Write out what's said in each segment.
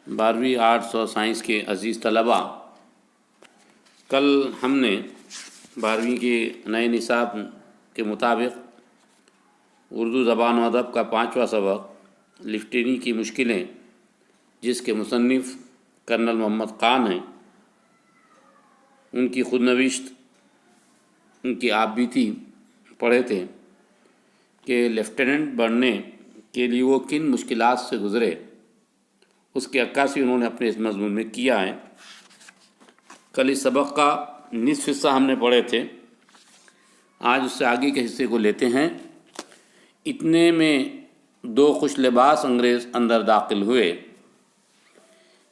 12ویں arts اور science کے عزیز طلباء، کل ہم نے 12ویں کے نئے نصاب کے مطابق اردو زبان و ادب کا 5واں سبق لفٹینی کی مشکلیں، جس کے مصنف کرنل محمد خان ہیں، ان کی خود نوشت، ان کی آپ بیتی پڑھے تھے کہ لیفٹیننٹ بننے کے لیے وہ کن مشکلات سے گزرے، اس کی عکاسی انہوں نے اپنے اس مضمون میں کیا ہے۔ کل اس سبق کا نصف حصہ ہم نے پڑھے تھے، آج اس سے آگے کے حصے کو لیتے ہیں۔ اتنے میں 2 خوش لباس انگریز اندر داخل ہوئے،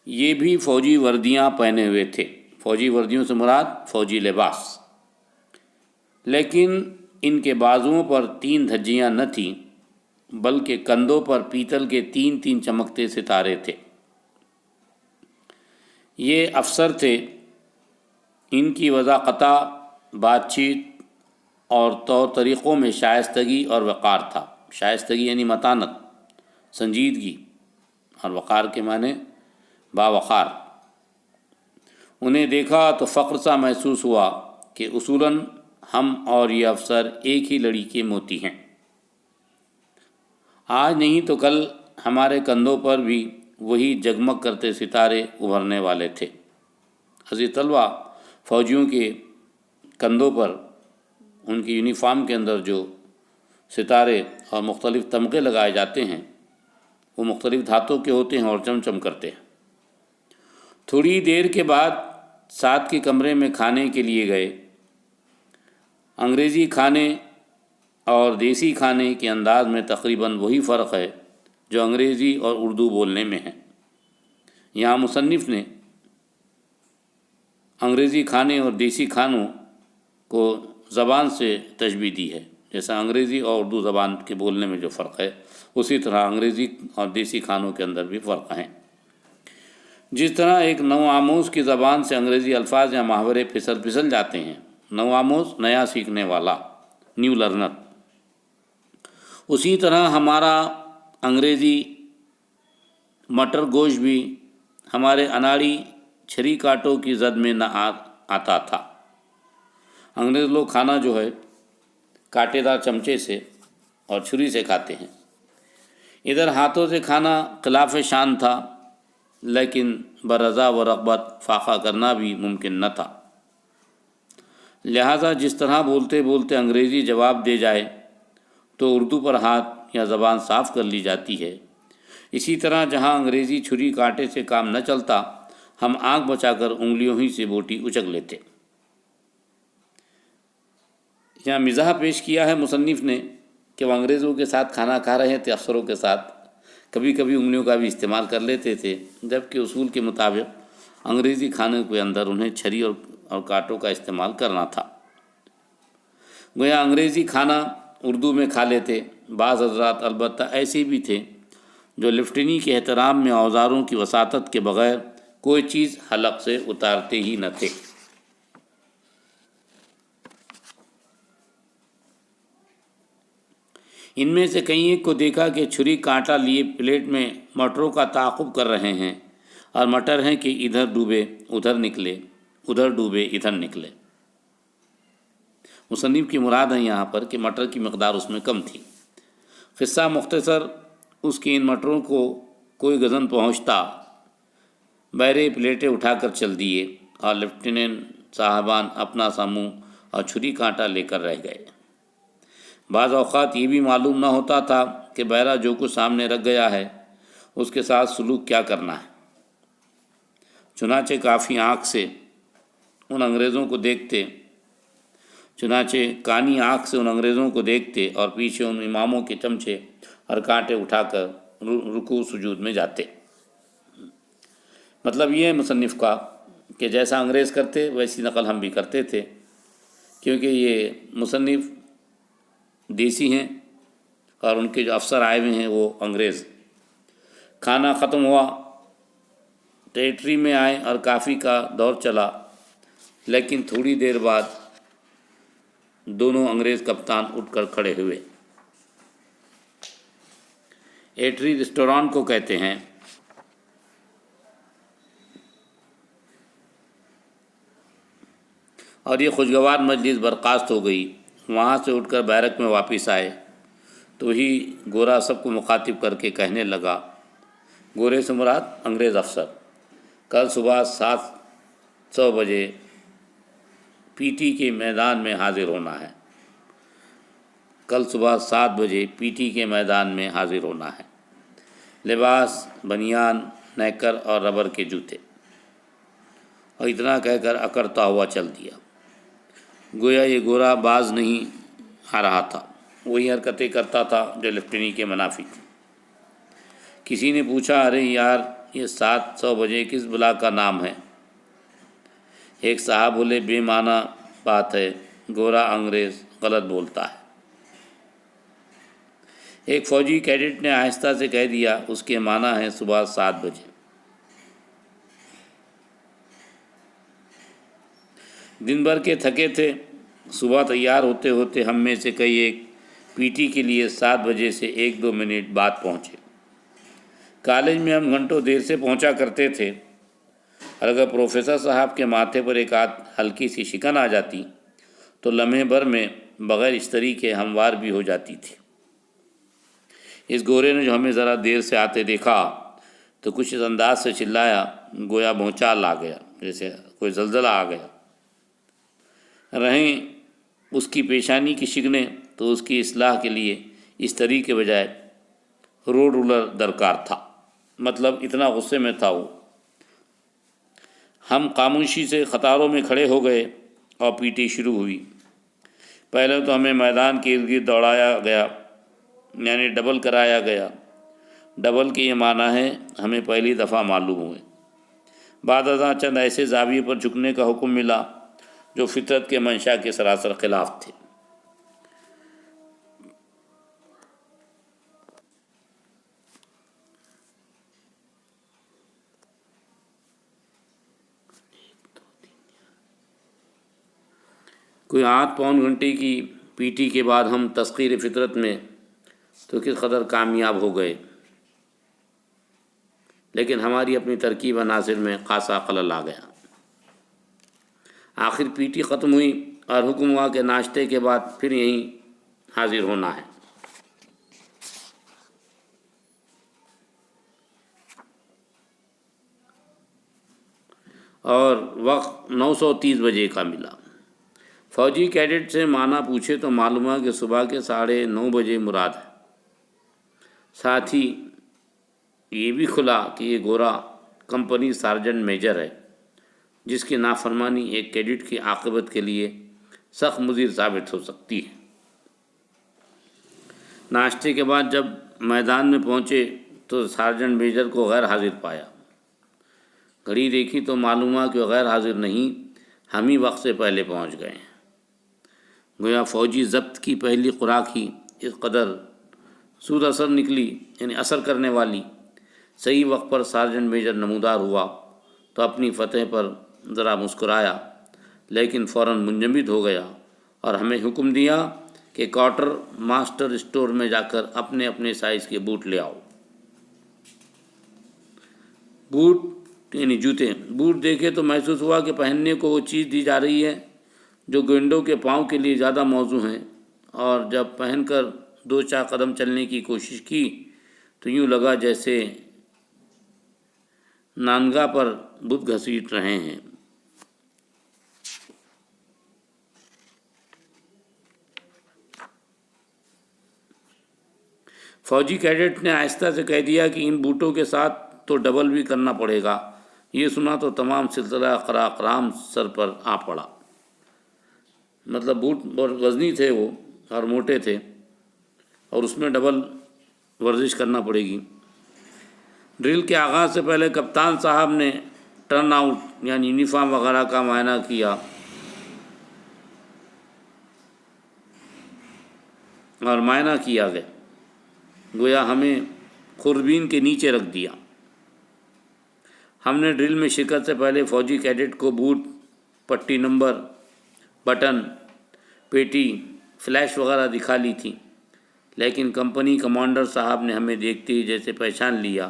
یہ بھی فوجی وردیاں پہنے ہوئے تھے۔ فوجی وردیوں سے مراد فوجی لباس، لیکن ان کے بازوؤں پر 3 دھجیاں نہ تھیں، بلکہ کندھوں پر پیتل کے 3 چمکتے ستارے تھے۔ یہ افسر تھے۔ ان کی وضاقتہ بات چیت اور طور طریقوں میں شائستگی اور وقار تھا۔ شائستگی یعنی متانت، سنجیدگی، اور وقار کے معنی باوقار۔ انہیں دیکھا تو فخر سا محسوس ہوا کہ اصولاً ہم اور یہ افسر ایک ہی لڑی کے موتی ہیں۔ آج نہیں تو کل ہمارے کندھوں پر بھی وہی جگمگ کرتے ستارے ابھرنے والے تھے۔ عزیز طلبہ، فوجیوں کے کندھوں پر ان کی یونیفارم کے اندر جو ستارے اور مختلف تمغے لگائے جاتے ہیں، وہ مختلف دھاتوں کے ہوتے ہیں اور چمچم کرتے ہیں۔ تھوڑی دیر کے بعد ساتھ کے کمرے میں کھانے کے لیے گئے۔ انگریزی کھانے اور دیسی کھانے کے انداز میں تقریباً وہی فرق ہے جو انگریزی اور اردو بولنے میں ہے۔ یہاں مصنف نے انگریزی کھانے اور دیسی کھانوں کو زبان سے تشبیہ دی ہے۔ جیسا انگریزی اور اردو زبان کے بولنے میں جو فرق ہے، اسی طرح انگریزی اور دیسی کھانوں کے اندر بھی فرق ہیں۔ جس طرح ایک نو آموز کی زبان سے انگریزی الفاظ یا محاورے پھسل جاتے ہیں، نو آموز نیا سیکھنے والا، نیو لرنر، اسی طرح ہمارا انگریزی مٹر گوشت بھی ہمارے اناڑی چھری کانٹوں کی زد میں نہ آتا تھا۔ انگریز لوگ کھانا جو ہے کانٹے دار چمچے سے اور چھری سے کھاتے ہیں۔ ادھر ہاتھوں سے کھانا خلاف شان تھا، لیکن برضا و رغبت فاقہ کرنا بھی ممکن نہ تھا۔ لہٰذا جس طرح بولتے بولتے انگریزی جواب دے جائے تو اردو پر ہاتھ یا زبان صاف کر لی جاتی ہے، اسی طرح جہاں انگریزی چھری کانٹے سے کام نہ چلتا، ہم آنکھ بچا کر انگلیوں ہی سے بوٹی اچک لیتے۔ یہاں مزاح پیش کیا ہے مصنف نے کہ وہ انگریزوں کے ساتھ کھانا کھا رہے تھے، افسروں کے ساتھ کبھی کبھی انگلیوں کا بھی استعمال کر لیتے تھے، جبکہ اصول کے مطابق انگریزی کھانے کے اندر انہیں چھری اور کانٹوں کا استعمال کرنا تھا۔ گویا انگریزی کھانا اردو میں کھا لیتے۔ بعض حضرات البتہ ایسے بھی تھے جو لفٹینی کے احترام میں اوزاروں کی وساطت کے بغیر کوئی چیز حلق سے اتارتے ہی نہ تھے۔ ان میں سے کئی ایک کو دیکھا کہ چھری کانٹا لیے پلیٹ میں مٹروں کا تعاقب کر رہے ہیں، اور مٹر ہیں کہ ادھر ڈوبے ادھر نکلے، ادھر ڈوبے ادھر نکلے۔ مصنف کی مراد ہے یہاں پر کہ مٹر کی مقدار اس میں کم تھی۔ قصہ مختصر، اس کی ان مٹروں کو کوئی غضن پہنچتا، بہرے پلیٹیں اٹھا کر چل دیے، اور لیفٹیننٹ صاحبان اپنا سا منہ اور چھری کانٹا لے کر رہ گئے۔ بعض اوقات یہ بھی معلوم نہ ہوتا تھا کہ بہرہ جو کچھ سامنے رکھ گیا ہے اس کے ساتھ سلوک کیا کرنا ہے۔ چنانچہ کافی آنکھ سے ان انگریزوں کو دیکھتے اور پیچھے ان اماموں کے چمچے اور کانٹے اٹھا کر رکوع سجود میں جاتے۔ مطلب یہ ہے مصنف کا کہ جیسا انگریز کرتے ویسی نقل ہم بھی کرتے تھے، کیونکہ یہ مصنف دیسی ہیں اور ان کے جو افسر آئے ہوئے ہیں وہ انگریز۔ کھانا ختم ہوا، ٹریٹری میں آئے اور کافی کا دور چلا، لیکن تھوڑی دیر بعد دونوں انگریز کپتان اٹھ کر کھڑے ہوئے۔ ایٹری ریسٹورانٹ کو کہتے ہیں۔ اور یہ خوشگوار مجلس برخاست ہو گئی۔ وہاں سے اٹھ کر بیرک میں واپس آئے تو ہی گورا سب کو مخاطب کر کے کہنے لگا، گورے سے مراد انگریز افسر، کل صبح 7:00 بجے پی ٹی کے میدان میں حاضر ہونا ہے۔ کل صبح 7 بجے پی ٹی کے میدان میں حاضر ہونا ہے۔ لباس، بنیان، نیکر اور ربر کے جوتے۔ اور اتنا کہہ کر اکڑتا ہوا چل دیا، گویا یہ گورا باز نہیں آ رہا تھا، وہی حرکتیں کرتا تھا جو لیفٹینی کے منافی تھی۔ کسی نے پوچھا، ارے یار، یہ 7:00 بجے کس بلا کا نام ہے؟ ایک صاحب بولے، بے معنی بات ہے، گورا انگریز غلط بولتا ہے۔ ایک فوجی کیڈٹ نے آہستہ سے کہہ دیا، اس کے معنی ہے صبح 7 بجے۔ دن بھر کے تھکے تھے، صبح تیار ہوتے ہوتے ہم میں سے کئی ایک پی ٹی کے لیے 7 بجے سے 1-2 منٹ بعد پہنچے۔ کالج میں ہم گھنٹوں دیر سے پہنچا کرتے تھے، اور اگر پروفیسر صاحب کے ماتھے پر ایک آدھ ہلکی سی شکن آ جاتی تو لمحے بھر میں بغیر استری کے ہموار بھی ہو جاتی تھی۔ اس گورے نے جو ہمیں ذرا دیر سے آتے دیکھا تو کچھ اس انداز سے چلایا گویا بھونچال آ گیا، جیسے کوئی زلزلہ آ گیا۔ رہیں اس کی پیشانی کی شکنیں تو اس کی اصلاح کے لیے استری کے بجائے روڈ رولر درکار تھا، مطلب اتنا غصے میں تھا وہ۔ ہم خاموشی سے قطاروں میں کھڑے ہو گئے اور پی ٹی شروع ہوئی۔ پہلے تو ہمیں میدان کے ارد گرد دوڑایا گیا، یعنی ڈبل کرایا گیا۔ ڈبل کے یہ معنی ہے ہمیں پہلی دفعہ معلوم ہوئے۔ بعد ازاں چند ایسے زاویے پر جھکنے کا حکم ملا جو فطرت کے منشا کے سراسر خلاف تھے۔ کوئی 8 گھنٹے کی پی ٹی کے بعد ہم تسخیر فطرت میں تو کس قدر کامیاب ہو گئے، لیکن ہماری اپنی ترکیب عناصر میں خاصا خلل آ گیا۔ آخر پی ٹی ختم ہوئی اور حکم ہوا کہ ناشتے کے بعد پھر یہیں حاضر ہونا ہے۔ اور وقت 9:30 بجے کا ملا۔ فوجی کیڈٹ سے معنی پوچھے تو معلوم ہوا کہ صبح کے 9:30 بجے مراد ہے۔ ساتھ ہی یہ بھی کھلا کہ یہ گورا کمپنی سارجنٹ میجر ہے، جس کی نافرمانی ایک کیڈٹ کی عاقبت کے لیے سخت مضر ثابت ہو سکتی ہے۔ ناشتے کے بعد جب میدان میں پہنچے تو سارجنٹ میجر کو غیر حاضر پایا۔ گھڑی دیکھی تو معلوم ہوا کہ وہ غیر حاضر نہیں، ہم ہی وقت سے پہلے پہنچ گئے ہیں۔ گویا فوجی ضبط کی پہلی خوراک ہی اس قدر سود اثر نکلی، یعنی اثر کرنے والی۔ صحیح وقت پر سارجنٹ میجر نمودار ہوا تو اپنی فتح پر ذرا مسکرایا، لیکن فوراً منجمد ہو گیا اور ہمیں حکم دیا کہ کوارٹر ماسٹر اسٹور میں جا کر اپنے اپنے سائز کے بوٹ لے آؤ۔ بوٹ یعنی جوتے۔ بوٹ دیکھے تو محسوس ہوا کہ پہننے کو وہ چیز دی جا رہی ہے جو گینڈوں کے پاؤں کے لیے زیادہ موزوں ہیں، اور جب پہن کر 2-4 قدم چلنے کی کوشش کی تو یوں لگا جیسے نانگاہ پر بت گھسیٹ رہے ہیں۔ فوجی کیڈٹ نے آہستہ سے کہہ دیا کہ ان بوٹوں کے ساتھ تو ڈبل بھی کرنا پڑے گا۔ یہ سنا تو تمام سلسلہ قراقرام سر پر آ پڑا۔ مطلب بوٹ بہت وزنی تھے وہ اور موٹے تھے، اور اس میں ڈبل ورزش کرنا پڑے گی۔ ڈرل کے آغاز سے پہلے کپتان صاحب نے ٹرن آؤٹ یعنی یونیفارم وغیرہ کا معائنہ کیا اور معائنہ کیا گیا، گویا ہمیں خوردبین کے نیچے رکھ دیا۔ ہم نے ڈرل میں شرکت سے پہلے فوجی کیڈٹ کو بوٹ، پٹی نمبر، بٹن، پیٹی، فلیش وغیرہ دکھا لی تھی، لیکن کمپنی کمانڈر صاحب نے ہمیں دیکھتے ہی جیسے پہچان لیا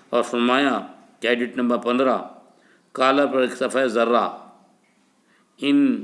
اور فرمایا، کیڈٹ نمبر 15، کالر پر ایک سفید ذرہ، ان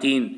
3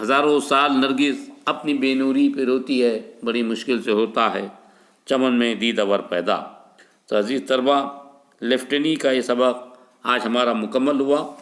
ہزاروں سال نرگس اپنی بے نوری پہ روتی ہے، بڑی مشکل سے ہوتا ہے چمن میں دیدہ ور پیدا۔ تو عزیز طلبہ، لیفٹنی کا یہ سبق آج ہمارا مکمل ہوا۔